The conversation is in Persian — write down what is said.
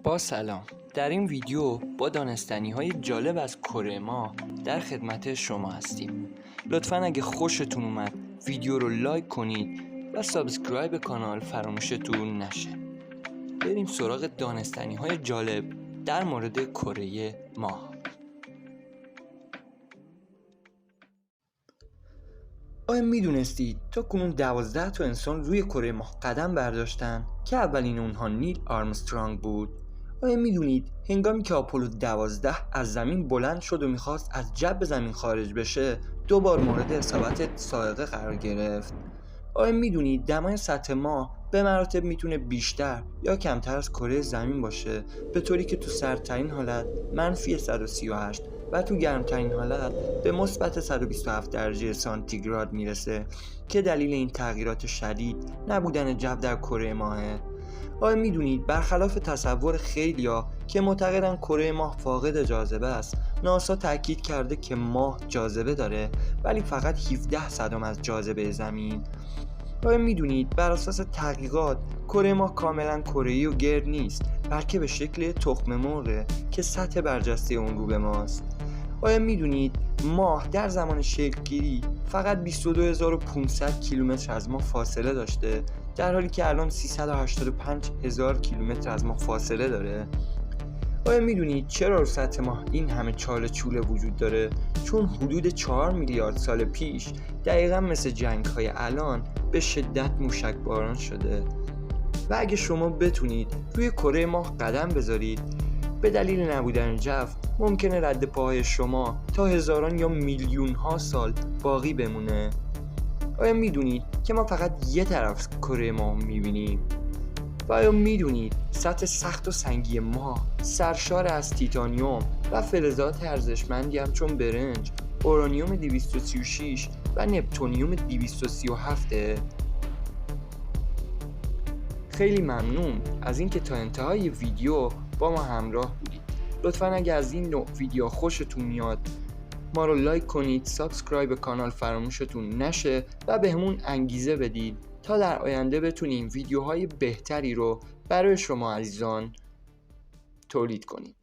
با سلام. در این ویدیو با دانستنی‌های جالب از کره ماه در خدمت شما هستیم. لطفاً اگه خوشتون اومد ویدیو رو لایک کنید و سابسکرایب کانال فراموشتون نشه. بریم سراغ دانستنی‌های جالب در مورد کره ماه. آیا میدونستید تا کنون 12 تا انسان روی کره ماه قدم برداشتن که اولین اونها نیل آرمسترانگ بود؟ آیا میدونید هنگامی که آپولو 12 از زمین بلند شد و میخواست از جو زمین خارج بشه 2 بار مورد اصابت صاعقه قرار گرفت؟ آیا میدونید دمای سطح ماه به مراتب میتونه بیشتر یا کمتر از کره زمین باشه، به طوری که تو سردترین حالت منفی 138 و تو گرمترین حالت به مثبت 127 درجه سانتیگراد میرسه که دلیل این تغییرات شدید نبودن جو در کره ماهه؟ آیا میدونید برخلاف تصور خیلیا که معتقدن کره ماه فاقد جاذبه است، ناسا تاکید کرده که ماه جاذبه داره ولی فقط 17% از جاذبه زمین. آیا میدونید بر اساس تحقیقات کره ماه کاملا کره‌ای و گرد نیست، بلکه به شکل تخم مرغه که سطح برجسته اون رو به ماست؟ آیا میدونید ماه در زمان شکل‌گیری فقط 22500 کیلومتر از ما فاصله داشته، در حالی که الان 385000 کیلومتر از ما فاصله داره؟ آیا میدونید چرا رو سطح ماه این همه چاله چوله وجود داره؟ چون حدود 4 میلیارد سال پیش دقیقا مثل جنگ‌های الان به شدت موشکباران شده و اگه شما بتونید روی کره ماه قدم بذارید، به دلیل نبودن جو ممکنه رد پاهای شما تا هزاران یا میلیون ها سال باقی بمونه. آیا میدونید که ما فقط یه طرف کره ماه میبینیم؟ و آیا میدونید سطح سخت و سنگی ماه سرشار از تیتانیوم و فلزات ارزشمندی همچون برنج، اورانیوم 236 و نپتونیوم 237؟ خیلی ممنون از اینکه تا انتهای ویدیو با ما همراه بودید. لطفاً اگه از این نوع ویدیو خوشتون میاد ما رو لایک کنید، سابسکرایب کانال فراموشتون نشه و بهمون انگیزه بدید تا در آینده بتونیم ویدیوهای بهتری رو برای شما عزیزان تولید کنیم.